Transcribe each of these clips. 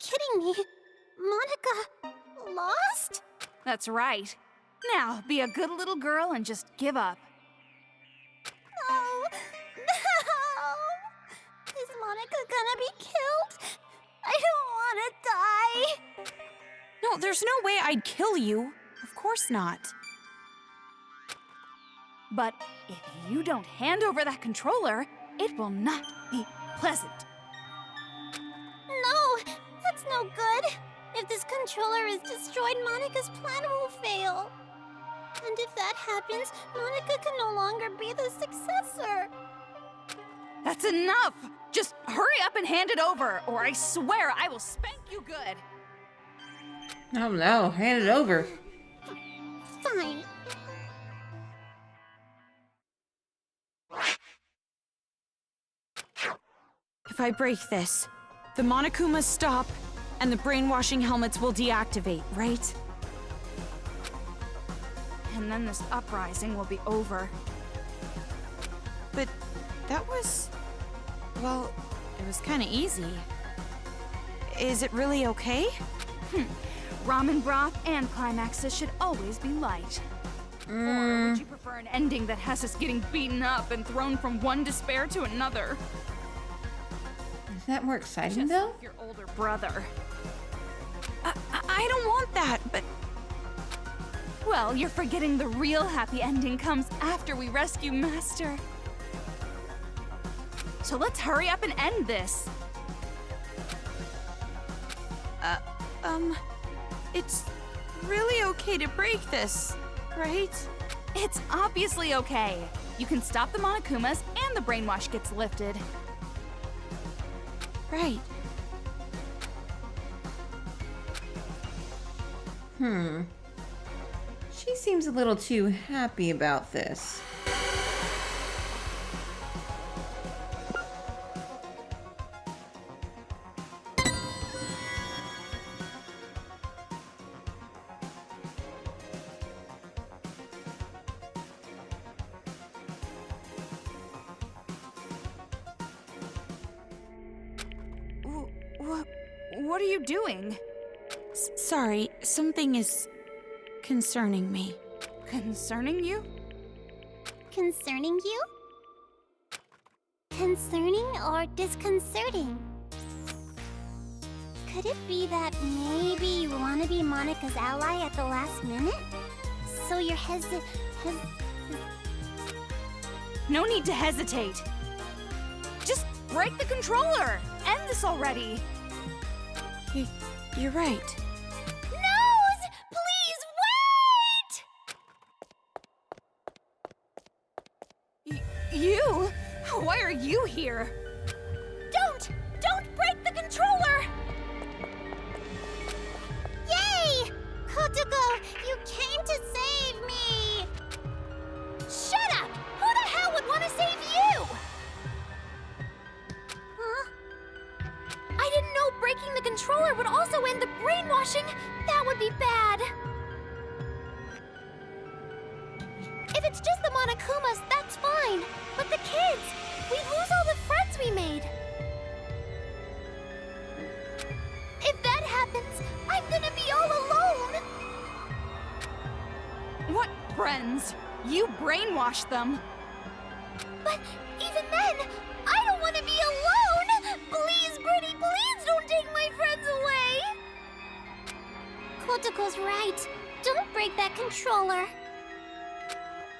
kidding me? Monaca lost? That's right. Now, be a good little girl and just give up. Oh, no! Is Monaca gonna be killed? I don't want to die. No, there's no way I'd kill you. Of course not. But if you don't hand over that controller, it will not be pleasant. No, that's no good. If this controller is destroyed, Monica's plan will fail. And if that happens, Monaca can no longer be the successor. That's enough! Just hurry up and hand it over, or I swear I will spank you good. Oh no, hand it over. Fine. If I break this, the Monokumas stop, and the brainwashing helmets will deactivate, right? And then this uprising will be over. But that was... well, it was kind of easy. Is it really okay? Ramen broth and climaxes should always be light. Or would you prefer an ending that has us getting beaten up and thrown from one despair to another? Is that more exciting Just though? like your older brother. I don't want that, but... Well, you're forgetting the real happy ending comes after we rescue Master. So let's hurry up and end this. It's really okay to break this, right? It's obviously okay. You can stop the Monokumas and the brainwash gets lifted. Right. She seems a little too happy about this. What are you doing? Sorry, something is concerning me. Concerning you? Concerning you? Concerning or disconcerting? Could it be that maybe you want to be Monica's ally at the last minute? So you're No need to hesitate. Just break the controller. End this already. You're right. Nose! Please wait! You? Why are you here? Don't break the controller! Yay! Kotoko, you came to save me! Shut up! Who the hell would want to save you? Huh? I didn't know breaking the controller would also end the brainwashing. That would be bad. If it's just the Monokumas, that's fine. But the kids, we lose all the friends we made. If that happens, I'm gonna be all alone. What friends? You brainwashed them. But even then, I don't want to be alone. Please, Birdie, please don't take my friends away. Kotoko's right. Don't break that controller.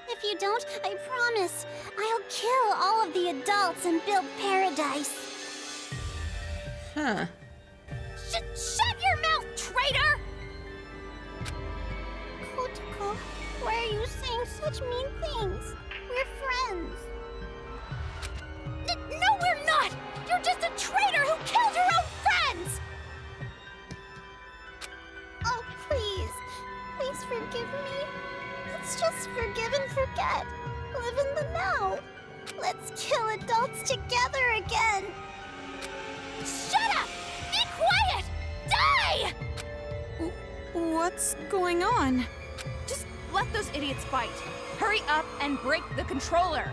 If you don't, I promise, I'll kill all of the adults and build paradise. Huh. Shut your mouth, traitor! Kotoko, why are you saying such mean things? We're friends. No, we're not! You're just a traitor who killed your own friends! Oh, please. Please forgive me. Let's just forgive and forget. Live in the now. Let's kill adults together again. Shut up! Be quiet! Die! What's going on? Just let those idiots fight. Hurry up and break the controller.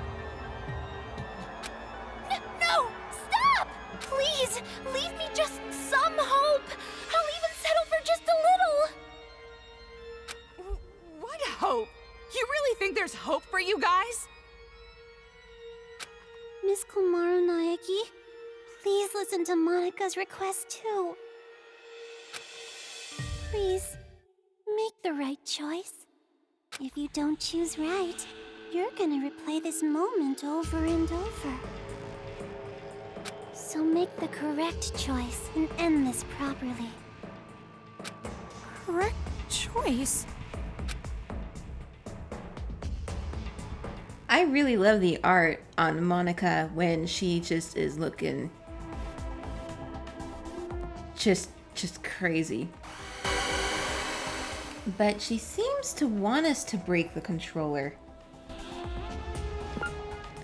No! Stop! Please, leave me just some hope. I'll even settle for just a little. What hope? You really think there's hope for you guys? Miss Komaru Naeki, please listen to Monika's request too. Please, make the right choice. If you don't choose right, you're gonna replay this moment over and over. So make the correct choice and end this properly. Correct choice? I really love the art on Monaca when she just is looking just crazy. But she seems to want us to break the controller.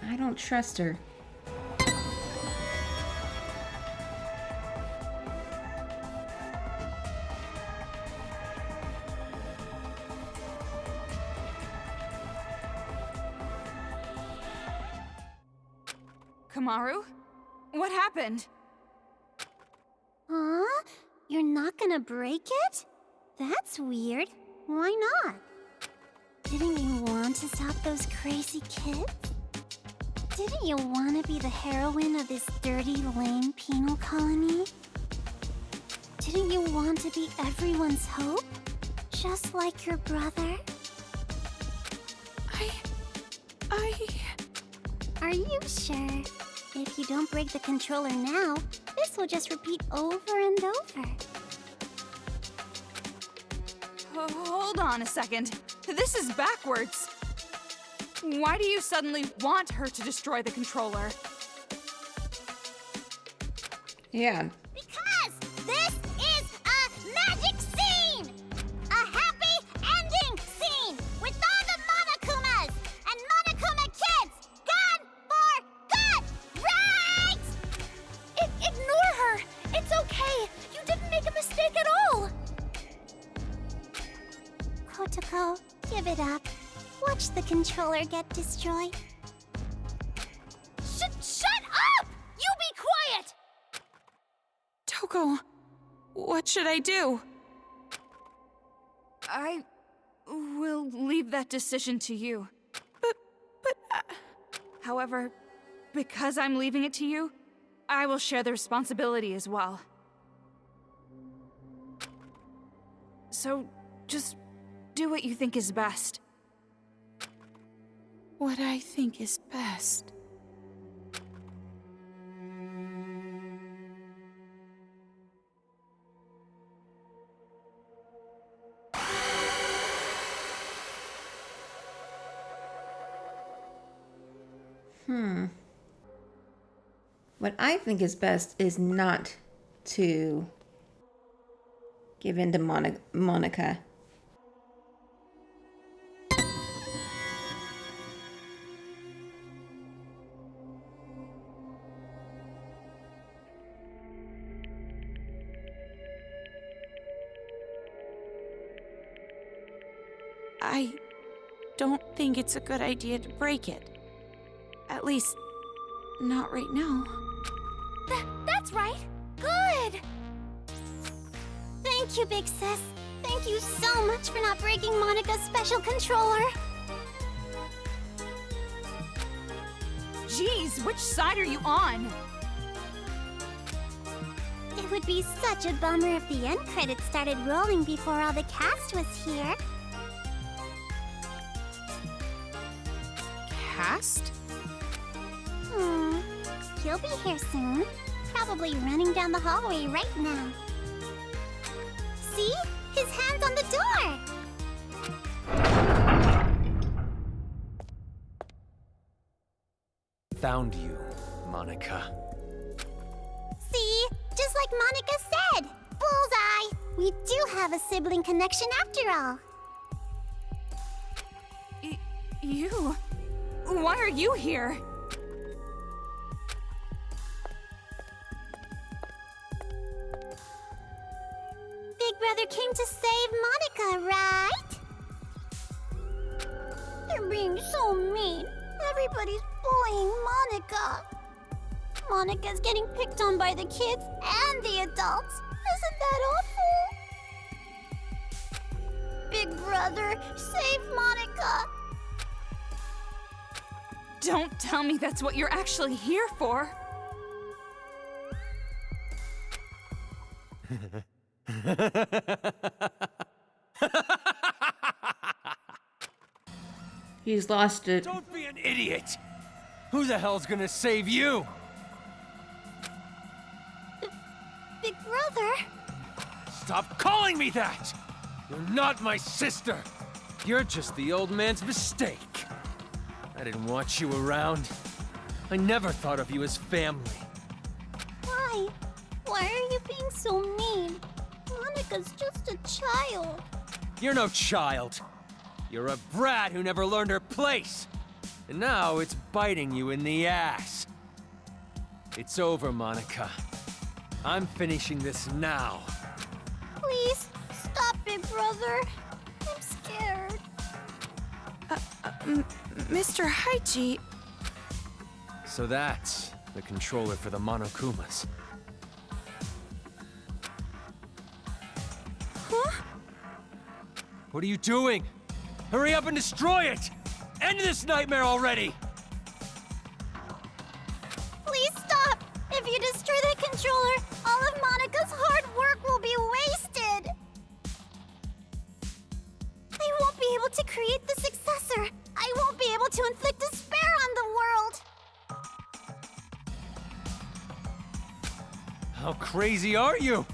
I don't trust her. Komaru? What happened? Huh? You're not gonna break it? That's weird. Why not? Didn't you want to stop those crazy kids? Didn't you want to be the heroine of this dirty, lame penal colony? Didn't you want to be everyone's hope? Just like your brother? Are you sure? If you don't break the controller now, this will just repeat over and over. Hold on a second. This is backwards. Why do you suddenly want her to destroy the controller? Yeah. Because this is a magic scene! A happy ending scene with all the Monokumas and Monokuma kids gone for good, right? Ignore her. It's okay. You didn't make a mistake at all. Kotoko, give it up. Watch the controller get destroyed. Shut up! You be quiet! Toko, what should I do? I will leave that decision to you. But However, because I'm leaving it to you, I will share the responsibility as well. So, just do what you think is best. what I think is best. What I think is best is not to give in to Monaca. I don't think it's a good idea to break it. At least, not right now. That's right. Good. Thank you, Big Sis. Thank you so much for not breaking Monica's special controller. Jeez, which side are you on? It would be such a bummer if the end credits started rolling before all the cast was here. Cast? He'll be here soon. Probably running down the hallway right now. See? His hand's on the door! Found you, Monaca. See? Just like Monica said! Bullseye! We do have a sibling connection after all. You? Why are you here? Big Brother came to save Monica, right? They're being so mean. Everybody's bullying Monica. Monica's getting picked on by the kids and the adults. Isn't that awful? Big brother, save Monica! Don't tell me that's what you're actually here for. He's lost it. Don't be an idiot! Who the hell's gonna save you? Big brother? Stop calling me that! You're not my sister! You're just the old man's mistake. I didn't want you around. I never thought of you as family. Why? Why are you being so mean? Monica's just a child. You're no child. You're a brat who never learned her place. And now it's biting you in the ass. It's over, Monaca. I'm finishing this now. Please, stop, Big brother. I'm scared. Mr. Haichi, So that's the controller for the Monokumas. huh? What are you doing? Hurry up and destroy it! End this nightmare already! Please stop! If you destroy that controller, all of Monica's hard work will be wasted! I won't be able to create the successor! I won't be able to inflict despair on the world! How crazy are you?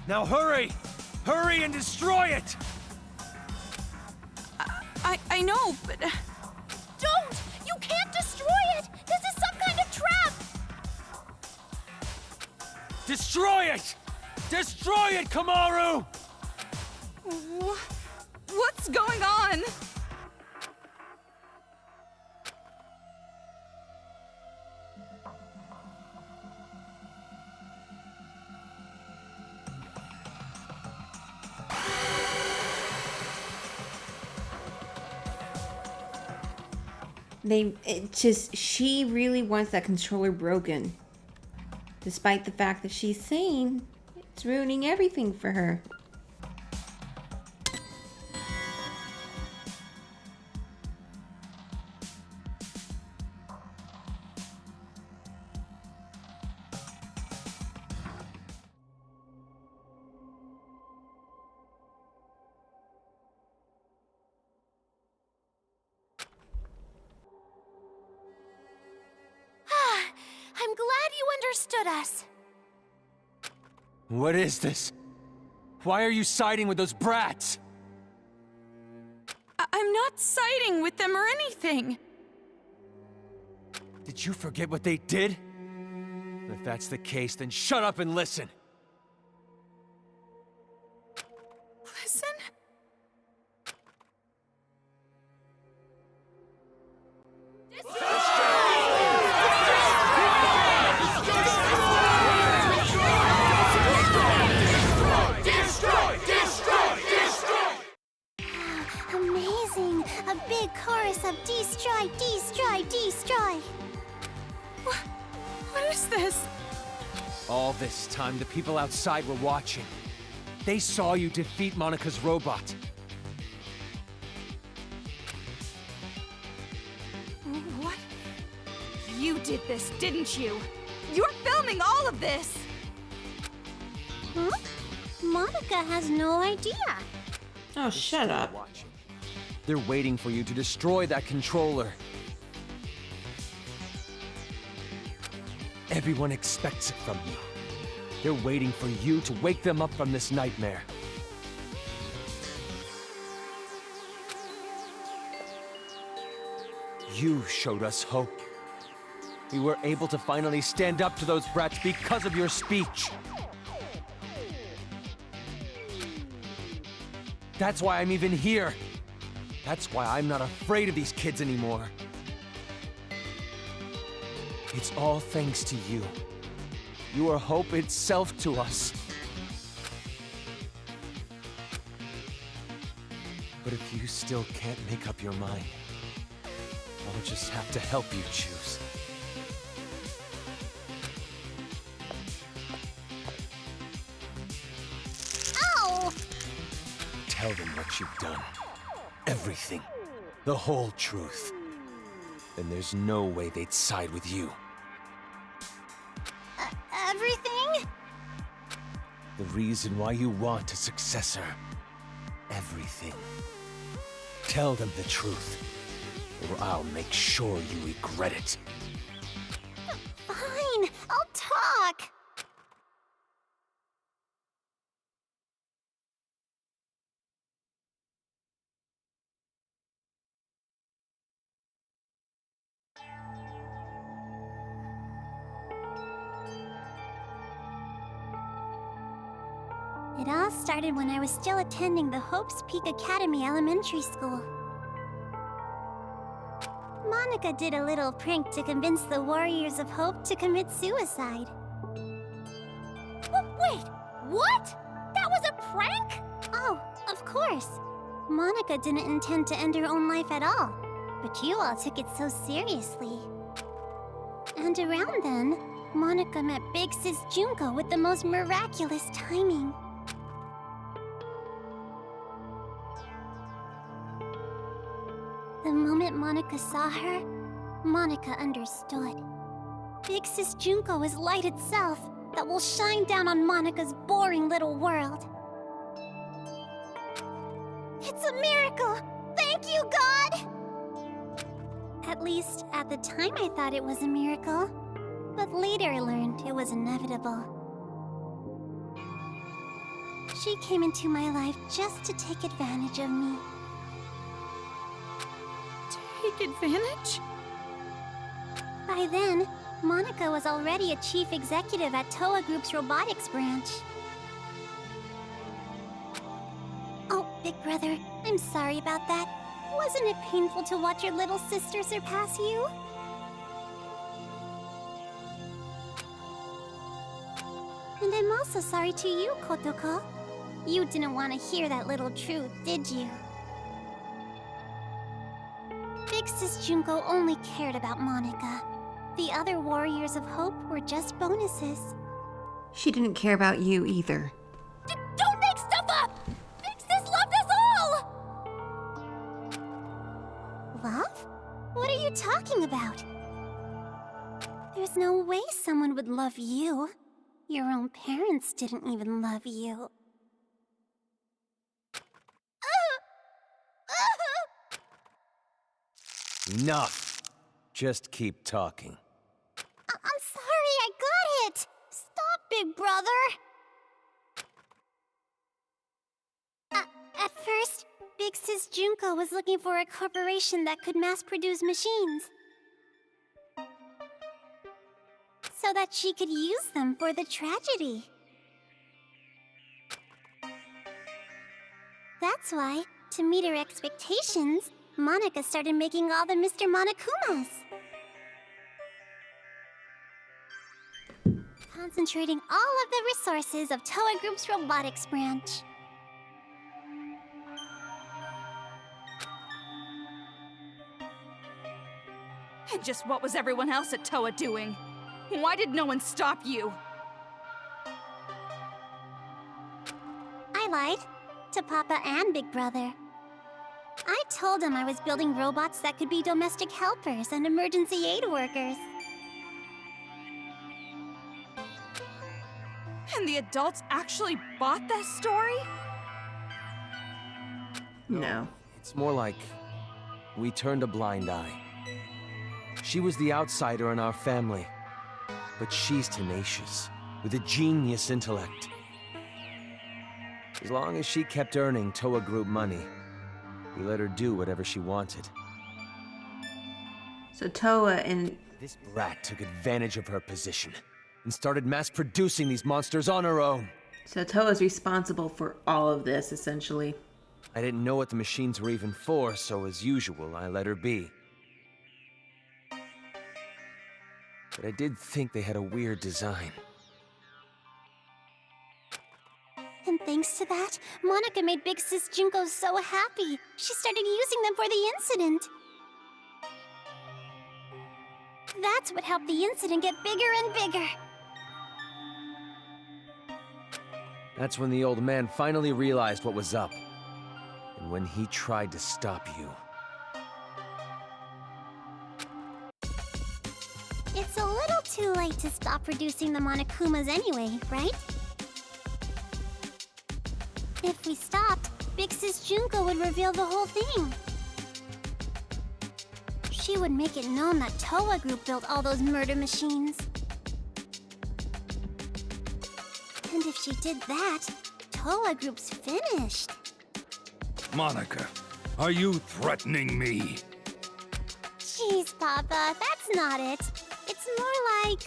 Now hurry! Hurry and destroy it! I know, but... Don't! You can't destroy it! This is some kind of trap! Destroy it! Destroy it, Kamaru! What's going on? She really wants that controller broken. Despite the fact that she's saying it's ruining everything for her. I'm glad you understood us. What is this? Why are you siding with those brats? I'm not siding with them or anything. Did you forget what they did? If that's the case, then shut up and listen. Listen? Amazing! A big chorus of destroy, destroy, destroy! What is this? All this time, the people outside were watching. They saw you defeat Monica's robot. What? You did this, didn't you? You're filming all of this! Huh? Monica has no idea. Oh, shut up. Watching. They're waiting for you to destroy that controller. Everyone expects it from you. They're waiting for you to wake them up from this nightmare. You showed us hope. We were able to finally stand up to those brats because of your speech. That's why I'm even here. That's why I'm not afraid of these kids anymore. It's all thanks to you. You are hope itself to us. But if you still can't make up your mind, I'll just have to help you choose. Ow! Tell them what you've done. Everything. The whole truth. Then there's no way they'd side with you. Everything? The reason why you want a successor. Everything. Tell them the truth, or I'll make sure you regret it. Fine, I'll talk. It all started when I was still attending the Hope's Peak Academy Elementary School. Monaca did a little prank to convince the Warriors of Hope to commit suicide. Wait, what? That was a prank? Oh, of course. Monaca didn't intend to end her own life at all, but you all took it so seriously. And around then, Monaca met Big Sis Junko with the most miraculous timing. The moment Monaca saw her, Monaca understood. Big Sis Junko is light itself that will shine down on Monaca's boring little world. It's a miracle! Thank you, God! At least, at the time I thought it was a miracle. But later I learned it was inevitable. She came into my life just to take advantage of me. Take advantage? By then, Monaca was already a chief executive at Toa Group's robotics branch. Oh, big brother, I'm sorry about that. Wasn't it painful to watch your little sister surpass you? And I'm also sorry to you, Kotoko. You didn't want to hear that little truth, did you? Big Sis Junko only cared about Monaca. The other Warriors of Hope were just bonuses. She didn't care about you either. Don't make stuff up! Big Sis loved us all! Love? What are you talking about? There's no way someone would love you. Your own parents didn't even love you. Enough. Just keep talking. I'm sorry, I got it! Stop, big brother! At first, Big Sis Junko was looking for a corporation that could mass-produce machines. So that she could use them for the tragedy. That's why, to meet her expectations, Monaca started making all the Mr. Monokumas. Concentrating all of the resources of Toa Group's robotics branch. And just what was everyone else at Toa doing? Why did no one stop you? I lied to Papa and Big Brother. I told them I was building robots that could be domestic helpers and emergency aid workers. And the adults actually bought that story? No. It's more like we turned a blind eye. She was the outsider in our family, but she's tenacious, with a genius intellect. As long as she kept earning Toa Group money, we let her do whatever she wanted. So Toa and... This brat took advantage of her position and started mass-producing these monsters on her own. So Toa's responsible for all of this, essentially. I didn't know what the machines were even for, so as usual, I let her be. But I did think they had a weird design. And thanks to that, Monaca made Big Sis Junko so happy. She started using them for the incident. That's what helped the incident get bigger and bigger. That's when the old man finally realized what was up. And when he tried to stop you. It's a little too late to stop producing the Monokumas anyway, right? If we stopped, Big Sis Junko would reveal the whole thing. She would make it known that Towa Group built all those murder machines. And if she did that, Towa Group's finished. Monaca, are you threatening me? Jeez, Papa, that's not it. It's more like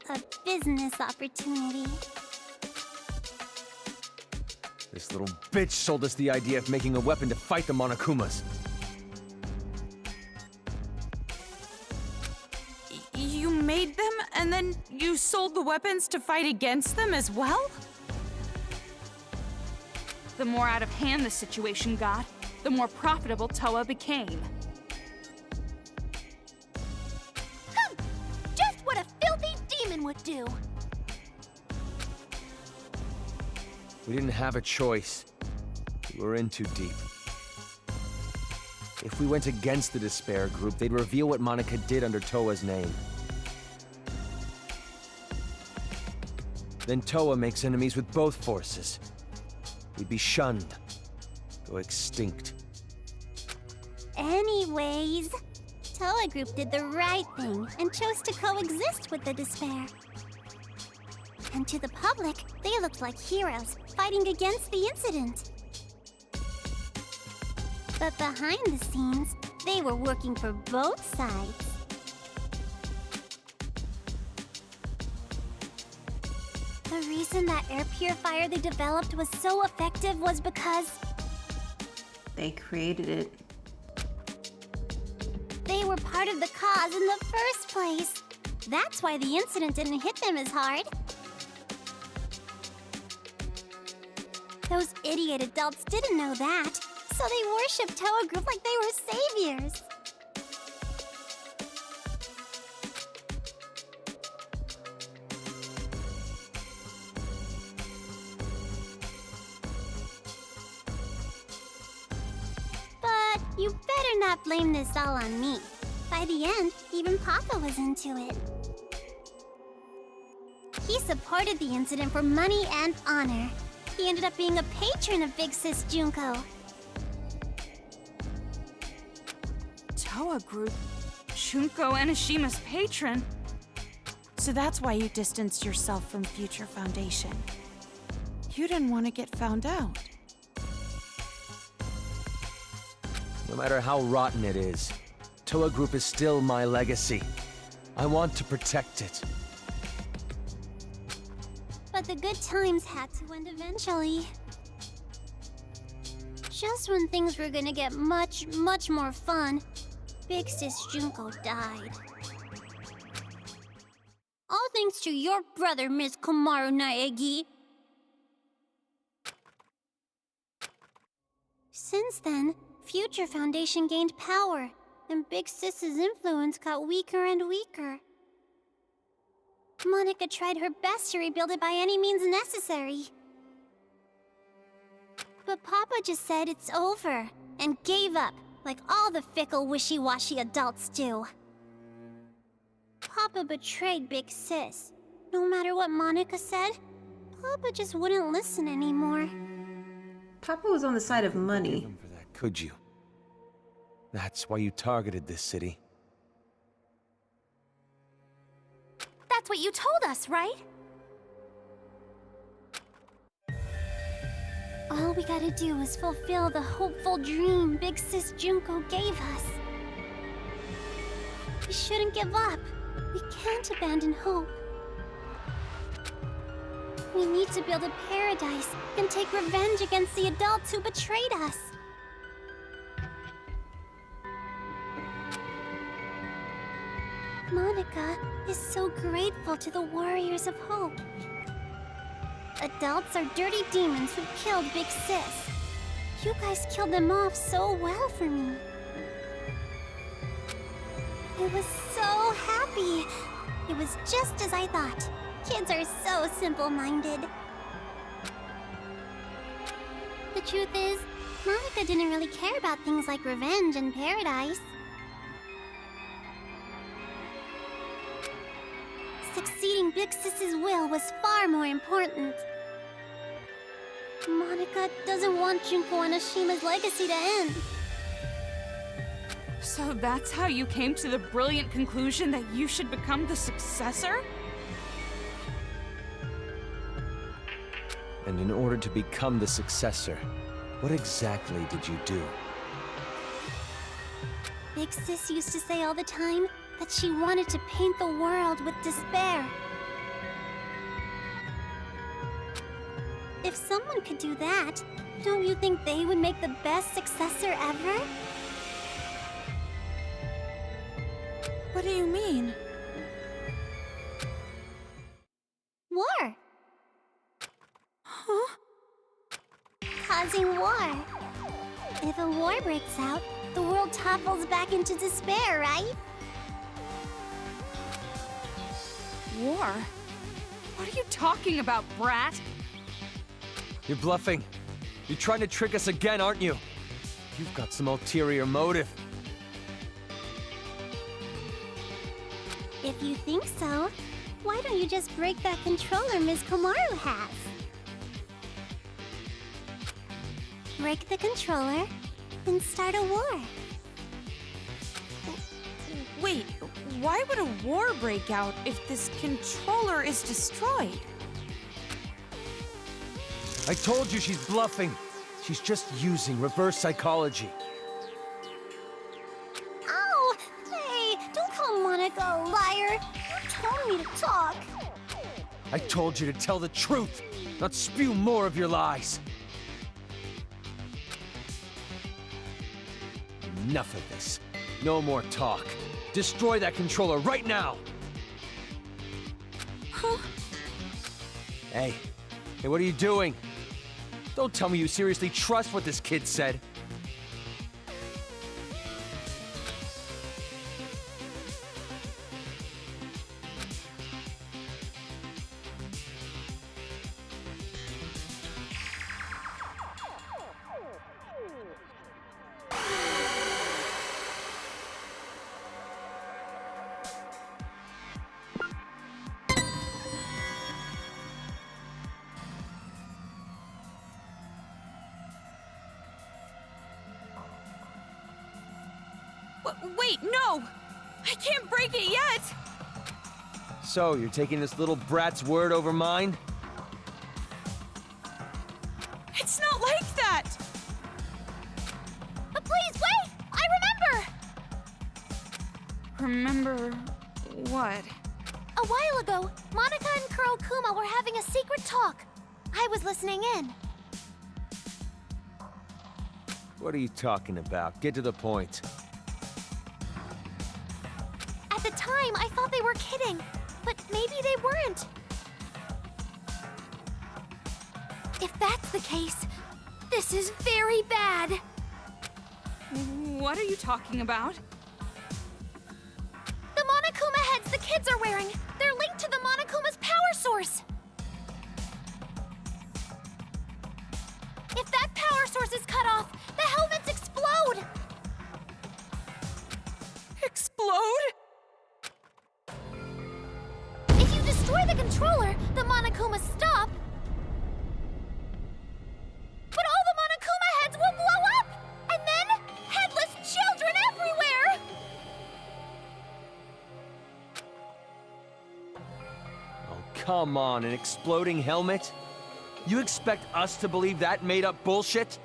a business opportunity. This little bitch sold us the idea of making a weapon to fight the Monokumas. You made them, and then you sold the weapons to fight against them as well? The more out of hand the situation got, the more profitable Towa became. Just what a filthy demon would do. We didn't have a choice. We were in too deep. If we went against the Despair Group, they'd reveal what Monaca did under Towa's name. Then Towa makes enemies with both forces. We'd be shunned. Go extinct. Anyways, Towa Group did the right thing and chose to coexist with the Despair. And to the public, they looked like heroes fighting against the incident. But behind the scenes, they were working for both sides. The reason that air purifier they developed was so effective was because They created it. they were part of the cause in the first place. That's why the incident didn't hit them as hard. Those idiot adults didn't know that, so they worshipped Towa Group like they were saviors. But you better not blame this all on me. By the end, even Papa was into it. He supported the incident for money and honor. He ended up being a patron of Big Sis Junko. Towa Group? Shunko Anishima's patron? So that's why you distanced yourself from Future Foundation. You didn't want to get found out. No matter how rotten it is, Towa Group is still my legacy. I want to protect it. But the good times had to end eventually. Just when things were gonna get much, much more fun, Big Sis Junko died. All thanks to your brother, Miss Komaru Naegi. Since then, Future Foundation gained power, and Big Sis's influence got weaker and weaker. Monaca tried her best to rebuild it by any means necessary. But Papa just said it's over, and gave up, like all the fickle, wishy-washy adults do. Papa betrayed Big Sis. No matter what Monaca said, Papa just wouldn't listen anymore. Papa was on the side of money. Him for that, could you? That's why you targeted this city. That's what you told us, right? All we gotta do is fulfill the hopeful dream Big Sis Junko gave us. We shouldn't give up. We can't abandon hope. We need to build a paradise and take revenge against the adults who betrayed us. Monaca is so grateful to the Warriors of Hope. Adults are dirty demons who killed Big Sis. You guys killed them off so well for me. I was so happy. It was just as I thought. Kids are so simple-minded. The truth is, Monica didn't really care about things like revenge and paradise. Succeeding Big Sis's will was far more important. Monica doesn't want Junko and Ashima's legacy to end. So that's how you came to the brilliant conclusion that you should become the successor? And in order to become the successor, what exactly did you do? Big Sis used to say all the time that she wanted to paint the world with despair. If someone could do that, don't you think they would make the best successor ever? What do you mean? War. Huh? Causing war. If a war breaks out, the world topples back into despair, right? War? What are you talking about, brat? You're bluffing. You're trying to trick us again, aren't you? You've got some ulterior motive. If you think so, why don't you just break that controller Ms. Komaru has? Break the controller, and start a war. Wait, why would a war break out if this controller is destroyed? I told you she's bluffing. She's just using reverse psychology. Ow! Hey, don't call Monica a liar. You told me to talk. I told you to tell the truth, not spew more of your lies. Enough of this. No more talk. Destroy that controller right now! Huh? Hey, what are you doing? Don't tell me you seriously trust what this kid said. Wait, no! I can't break it yet! So, you're taking this little brat's word over mine? It's not like that! But please wait! I remember! Remember what? A while ago, Monica and Kurokuma were having a secret talk. I was listening in. What are you talking about? Get to the point. At the time, I thought they were kidding, but maybe they weren't. If that's the case, this is very bad. What are you talking about? The Monokuma heads the kids are wearing, they're linked to the Monokuma's power source. If that power source is cut off, the helmets explode. Explode? If you destroy the controller, the Monokumas stop. But all the Monokuma heads will blow up! And then, headless children everywhere! Oh, come on, an exploding helmet? You expect us to believe that made-up bullshit?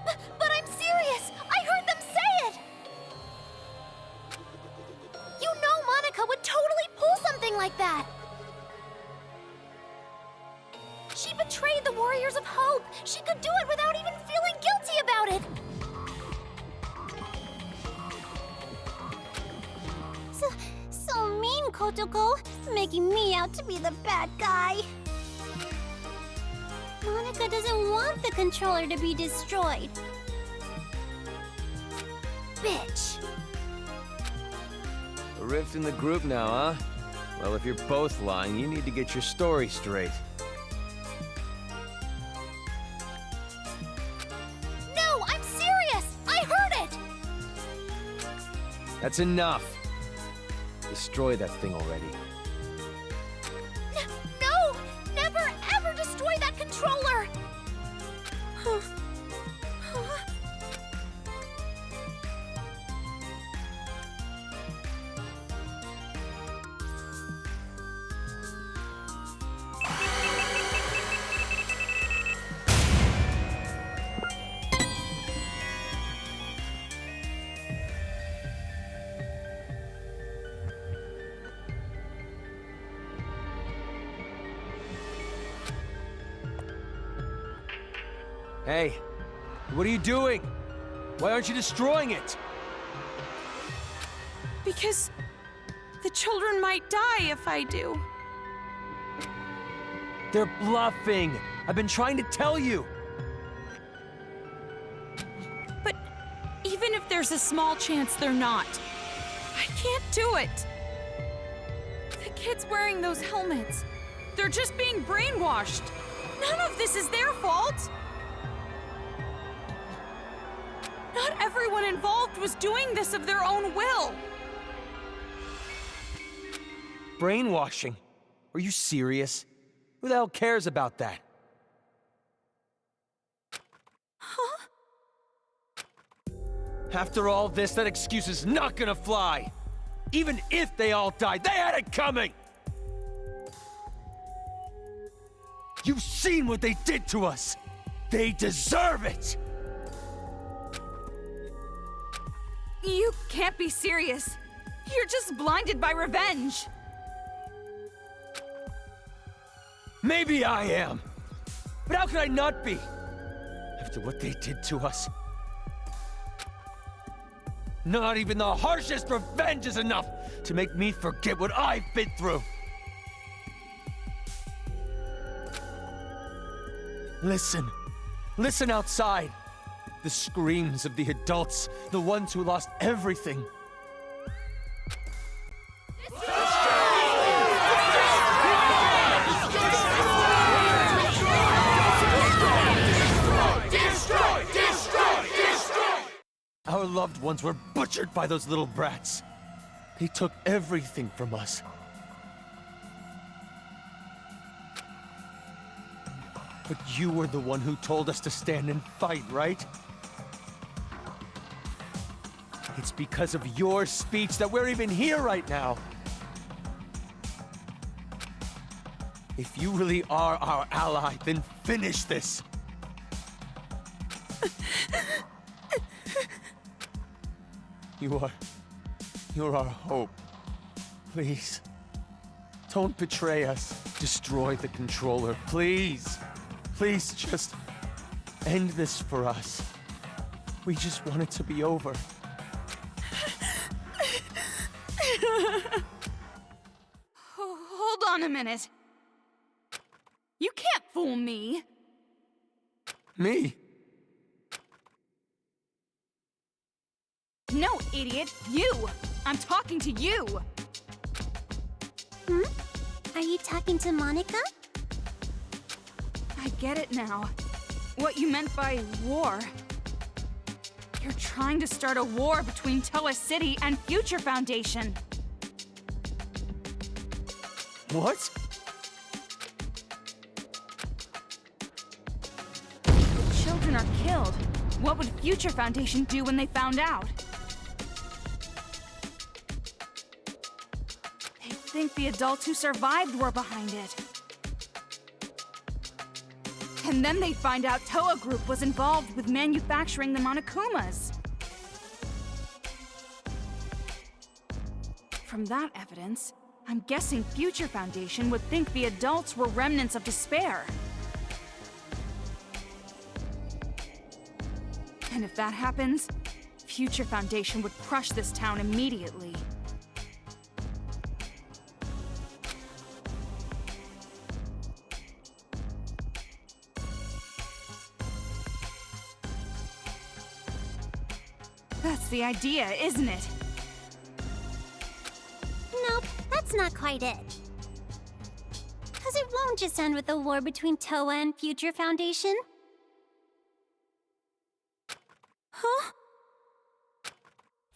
But I'm serious! I heard them say it! You know Monica would totally pull something like that! She betrayed the Warriors of Hope! She could do it without even feeling guilty about it! So mean, Kotoko, making me out to be the bad guy. Monica doesn't want the controller to be destroyed. Bitch. rift in the group now, huh? Well, if you're both lying, you need to get your story straight. No, I'm serious! I heard it! That's enough. Destroy that thing already. No! Never ever destroy that controller! Hey, what are you doing? Why aren't you destroying it? Because the children might die if I do. They're bluffing. I've been trying to tell you. But even if there's a small chance they're not, I can't do it. The kids wearing those helmets, they're just being brainwashed. None of this is their fault. Not everyone involved was doing this of their own will. Brainwashing? Are you serious? Who the hell cares about that? Huh? After all this, that excuse is not gonna fly. Even if they all died, they had it coming! You've seen what they did to us! They deserve it! You can't be serious. You're just blinded by revenge. Maybe I am. But how could I not be? After what they did to us. Not even the harshest revenge is enough to make me forget what I've been through. Listen. Listen outside. The screams of the adults, the ones who lost everything. Our loved ones were butchered by those little brats. They took everything from us. But you were the one who told us to stand and fight, right? It's because of your speech that we're even here right now. If you really are our ally, then finish this. You're our hope. Please, don't betray us. Destroy the controller, please. Please, just end this for us. We just want it to be over. Hold on a minute. You can't fool me. Me? No, idiot. You. I'm talking to you. Are you talking to Monaca? I get it now. What you meant by war. You're trying to start a war between Toa City and Future Foundation. What? The children are killed. What would Future Foundation do when they found out? They think the adults who survived were behind it. And then they find out Toa Group was involved with manufacturing the Monokumas. From that evidence, I'm guessing Future Foundation would think the adults were remnants of despair. And if that happens, Future Foundation would crush this town immediately. That's the idea, isn't it? that's not quite it. Because it won't just end with a war between Toa and Future Foundation. Huh?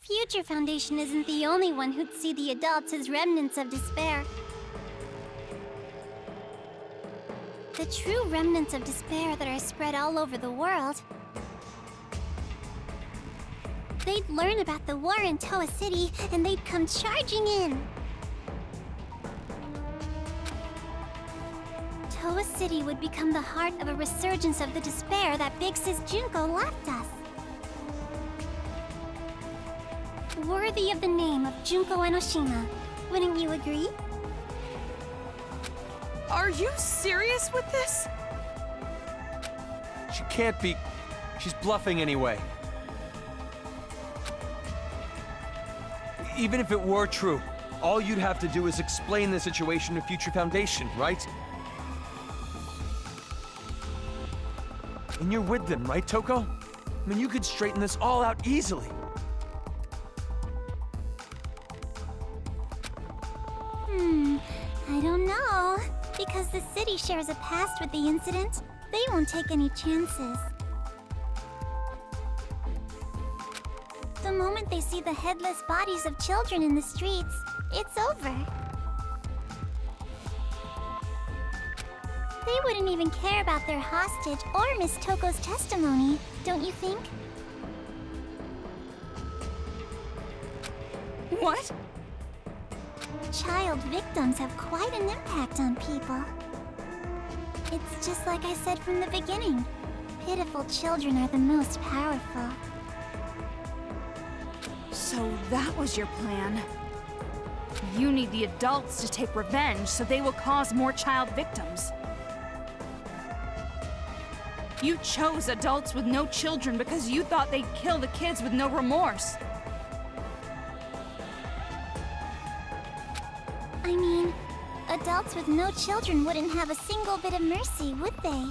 Future Foundation isn't the only one who'd see the adults as remnants of despair. The true remnants of despair that are spread all over the world. They'd learn about the war in Toa City, and they'd come charging in. Toa City would become the heart of a resurgence of the despair that Big Sis Junko left us. Worthy of the name of Junko Enoshima, wouldn't you agree? Are you serious with this? She can't be. She's bluffing anyway. Even if it were true, all you'd have to do is explain the situation to Future Foundation, right? And you're with them, right, Toko? I mean, you could straighten this all out easily. I don't know. Because the city shares a past with the incident, they won't take any chances. The moment they see the headless bodies of children in the streets, it's over. They wouldn't even care about their hostage or Miss Toko's testimony, don't you think? What? Child victims have quite an impact on people. It's just like I said from the beginning. Pitiful children are the most powerful. So that was your plan. You need the adults to take revenge so they will cause more child victims. You chose adults with no children because you thought they'd kill the kids with no remorse. I mean, adults with no children wouldn't have a single bit of mercy, would they?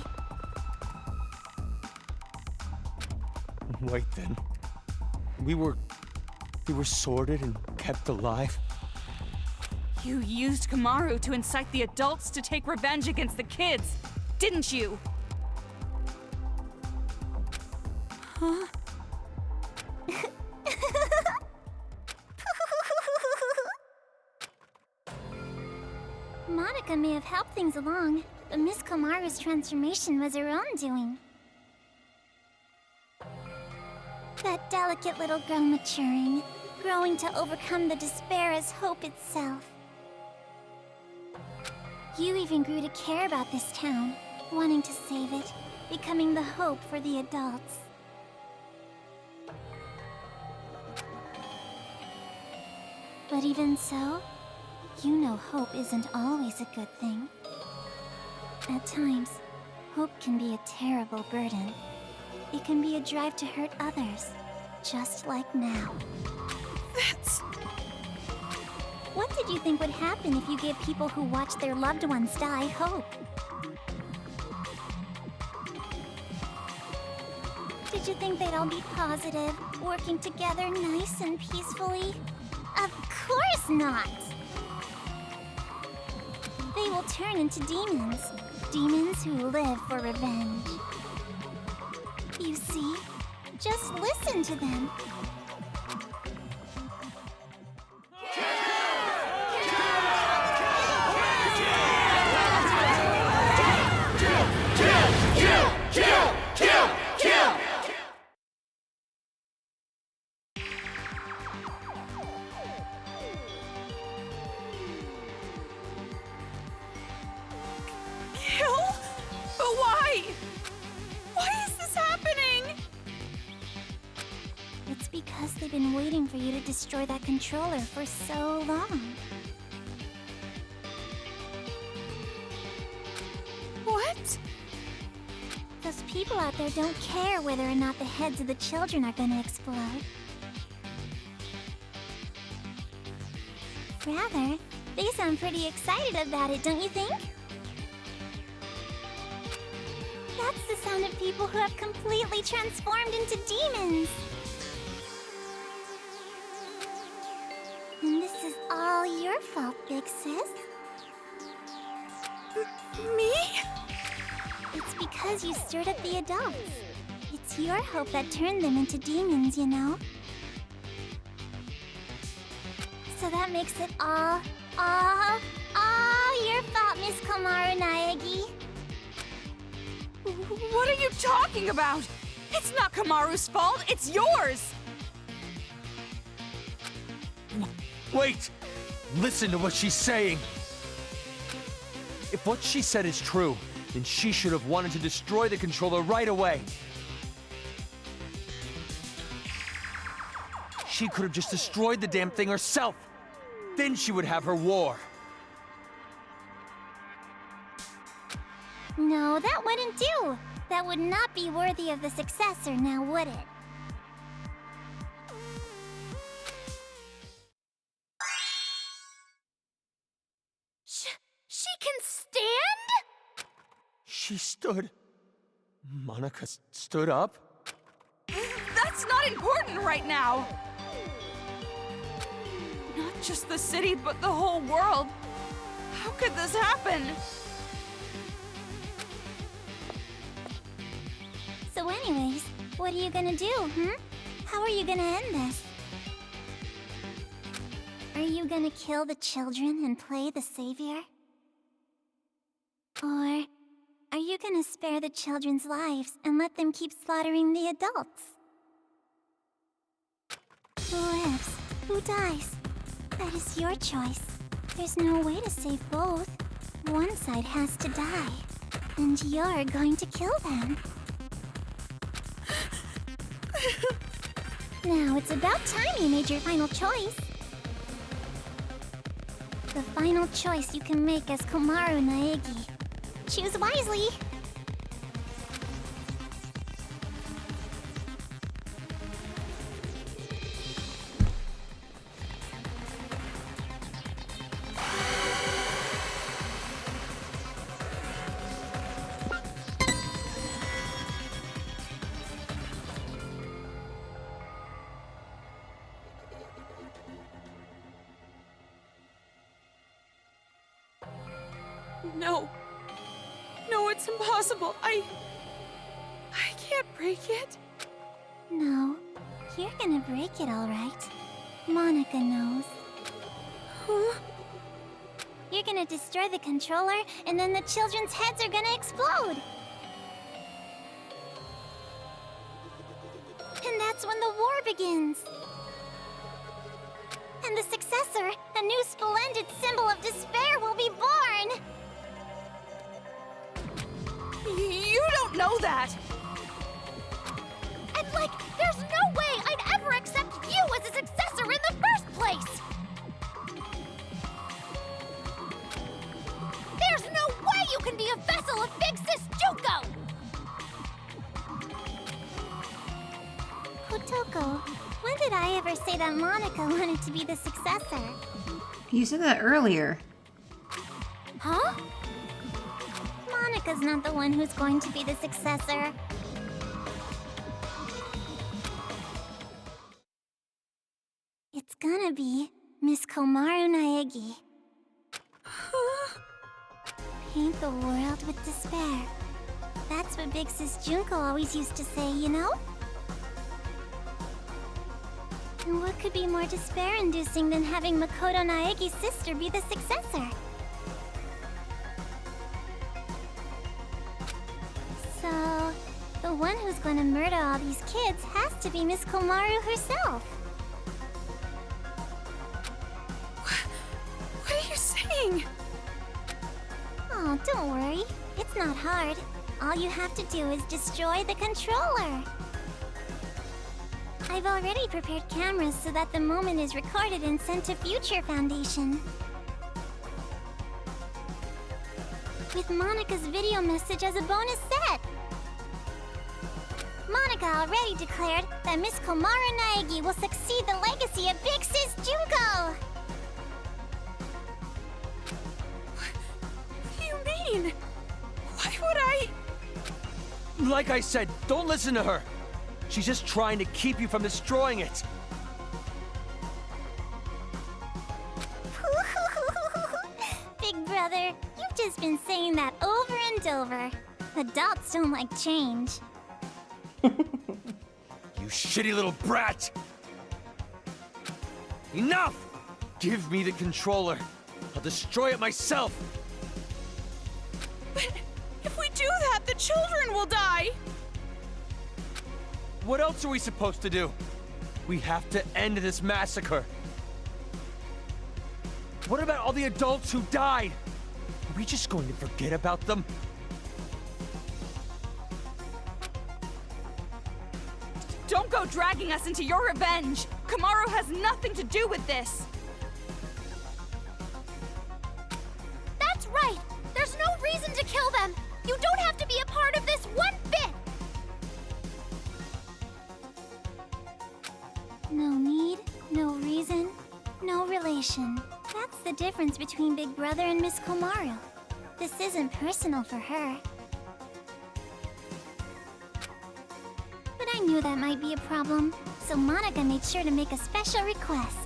Wait then. We were sorted and kept alive? You used Kamaru to incite the adults to take revenge against the kids, didn't you? Huh? Monaca may have helped things along, but Miss Komaru's transformation was her own doing. That delicate little girl maturing, growing to overcome the despair as hope itself. You even grew to care about this town, wanting to save it, becoming the hope for the adults. But even so, you know hope isn't always a good thing. At times, hope can be a terrible burden. It can be a drive to hurt others, just like now. That's... What did you think would happen if you gave people who watch their loved ones die hope? Did you think they'd all be positive, working together nice and peacefully? Of course not! They will turn into demons. Demons who live for revenge. You see? Just listen to them. Kill? But why? Why is this happening? It's because they've been waiting for you to destroy that controller for so long. What? Those people out there don't care whether or not the heads of the children are gonna explode. Rather, they sound pretty excited about it, don't you think? That's the sound of people who have completely transformed into demons. And this is all your your fault, Big Sis. Me? It's because you stirred up the adults. It's your hope that turned them into demons, you know? So that makes it all your fault, Miss Komaru Naegi. What are you talking about? It's not Kamaru's fault, it's yours! Wait! Listen to what she's saying! If what she said is true, then she should have wanted to destroy the controller right away. She could have just destroyed the damn thing herself. Then she would have her war. No, that wouldn't do. That would not be worthy of the successor, now would it? She can stand? She stood. Monaca stood up? That's not important right now! Not just the city, but the whole world. How could this happen? So anyways, what are you gonna do, How are you gonna end this? Are you gonna kill the children and play the savior? Or are you gonna spare the children's lives and let them keep slaughtering the adults? Who lives? Who dies? That is your choice. There's no way to save both. One side has to die. And you're going to kill them. Now, it's about time you made your final choice. The final choice you can make as Komaru Naegi. Choose wisely. No. No, it's impossible. I can't break it. No, you're gonna break it all right. Monaca knows. Huh? You're gonna destroy the controller, and then the children's heads are gonna explode. And that's when the war begins. And the successor, a new splendid symbol of despair, will be born. You don't know that! And there's no way I'd ever accept you as a successor in the first place! There's no way you can be a vessel of Big Sis Junko! Kotoko, when did I ever say that Monaca wanted to be the successor? You said that earlier. Huh? Monika's not the one who's going to be the successor. It's gonna be Miss Komaru Naegi. Paint the world with despair. That's what Big Sis Junko always used to say, you know? And what could be more despair-inducing than having Makoto Naegi's sister be the successor? So, the one who's going to murder all these kids has to be Miss Komaru herself. What are you saying? Oh, don't worry. It's not hard. All you have to do is destroy the controller. I've already prepared cameras so that the moment is recorded and sent to Future Foundation. With Monika's video message as a bonus set. Monaca already declared that Miss Komaru Naegi will succeed the legacy of Big Sis Junko. What do you mean? Why would I? Like I said, don't listen to her. She's just trying to keep you from destroying it. I've just been saying that over and over. Adults don't like change. You shitty little brat! Enough! Give me the controller. I'll destroy it myself. But if we do that, the children will die! What else are we supposed to do? We have to end this massacre. What about all the adults who died? Are we just going to forget about them? Don't go dragging us into your revenge! Kamaru has nothing to do with this! That's right! There's no reason to kill them! You don't have to be a part of this one bit! No need, no reason, no relation. That's the difference between Big Brother and Miss Komaru. This isn't personal for her. But I knew that might be a problem, so Monaca made sure to make a special request.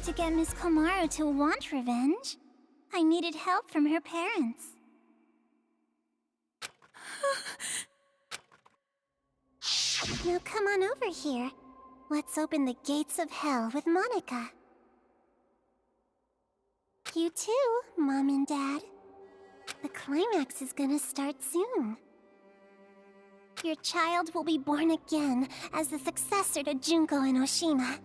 To get Miss Komaru to want revenge, I needed help from her parents. Now come on over here. Let's open the gates of hell with Monaca. You too, Mom and Dad. The climax is gonna start soon. Your child will be born again as the successor to Junko and Oshima.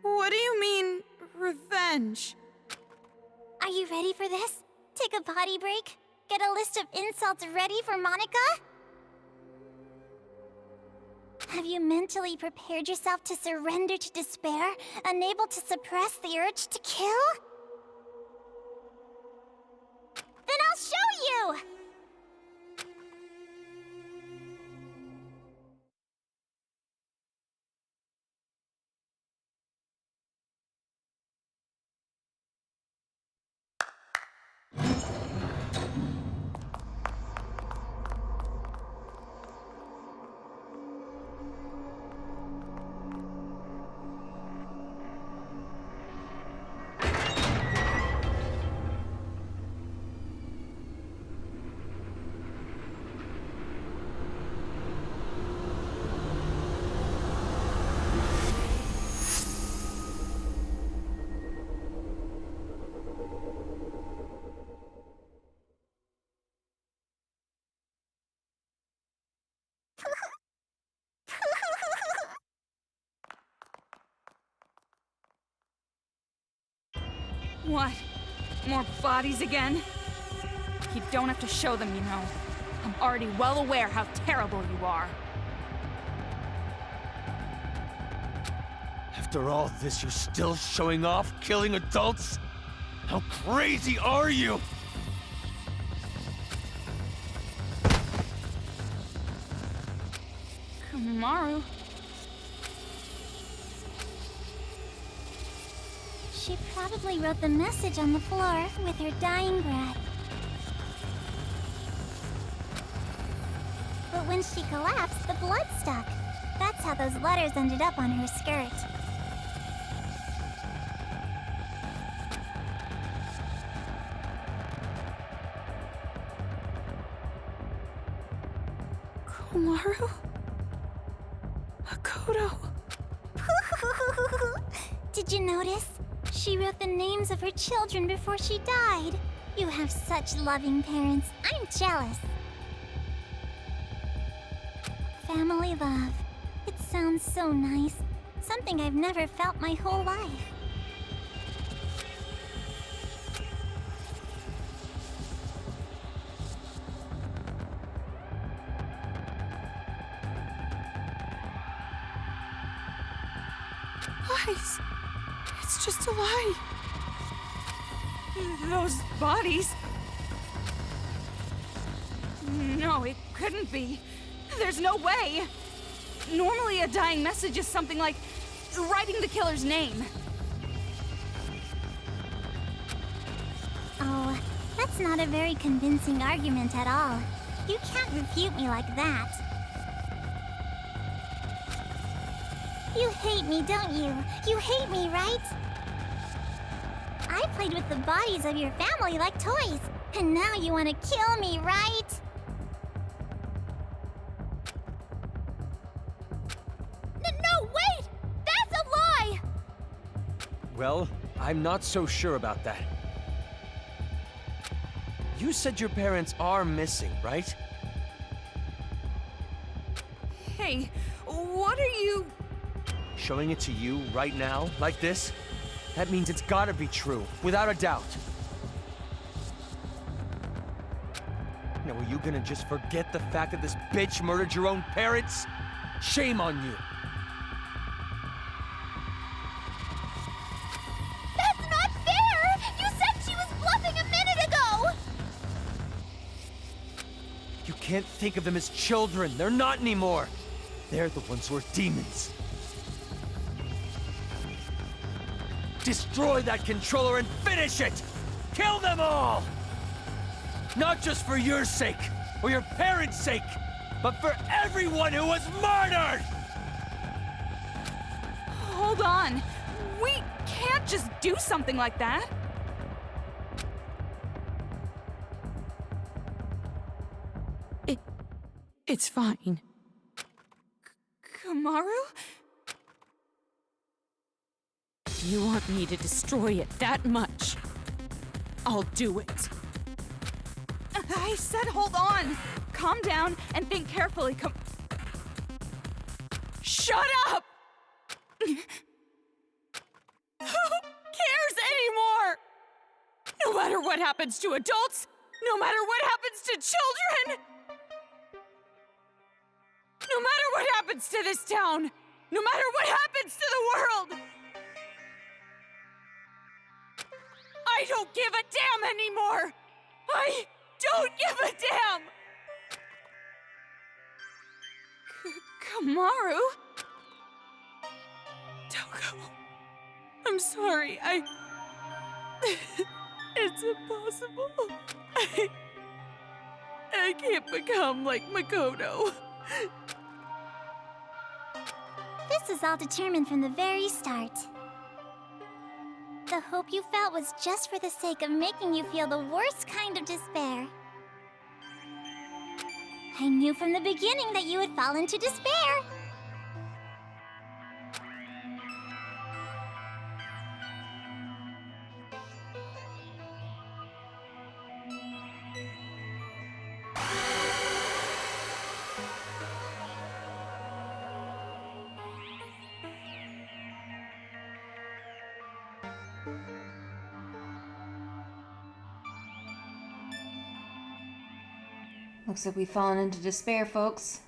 What do you mean, revenge? Are you ready for this? Take a potty break? Get a list of insults ready for Monaca? Have you mentally prepared yourself to surrender to despair, unable to suppress the urge to kill? Then I'll show you! What? More bodies again? You don't have to show them, you know. I'm already well aware how terrible you are. After all this, you're still showing off killing adults? How crazy are you? Kamaru? She probably wrote the message on the floor with her dying breath. But when she collapsed, the blood stuck. That's how those letters ended up on her skirt. Komaru? Hakoto? Did you notice? She wrote the names of her children before she died. You have such loving parents. I'm jealous. Family love. It sounds so nice. Something I've never felt my whole life. Lies. It's just a lie. Those bodies? No, it couldn't be. There's no way. Normally a dying message is something like writing the killer's name. Oh, that's not a very convincing argument at all. You can't refute me like that. You hate me, don't you? You hate me, right? I played with the bodies of your family like toys, and now you want to kill me, right? No, wait! That's a lie! Well, I'm not so sure about that. You said your parents are missing, right? Hey, what are you... Showing it to you right now, like this? That means it's gotta be true, without a doubt. Now, are you gonna just forget the fact that this bitch murdered your own parents? Shame on you. That's not fair! You said she was bluffing a minute ago! You can't think of them as children. They're not anymore. They're the ones who are demons. Destroy that controller and finish it! Kill them all! Not just for your sake, or your parents' sake, but for everyone who was murdered! Hold on. We can't just do something like that. It's fine. Kamaru? You want me to destroy it that much? I'll do it. I said hold on. Calm down and think carefully. Shut up! Who cares anymore? No matter what happens to adults, no matter what happens to children, no matter what happens to this town, no matter what happens to the world, I don't give a damn anymore! I don't give a damn! Kamaru? Don't go. I'm sorry, It's impossible. I can't become like Makoto. This is all determined from the very start. The hope you felt was just for the sake of making you feel the worst kind of despair. I knew from the beginning that you would fall into despair. Looks like we've fallen into despair, folks.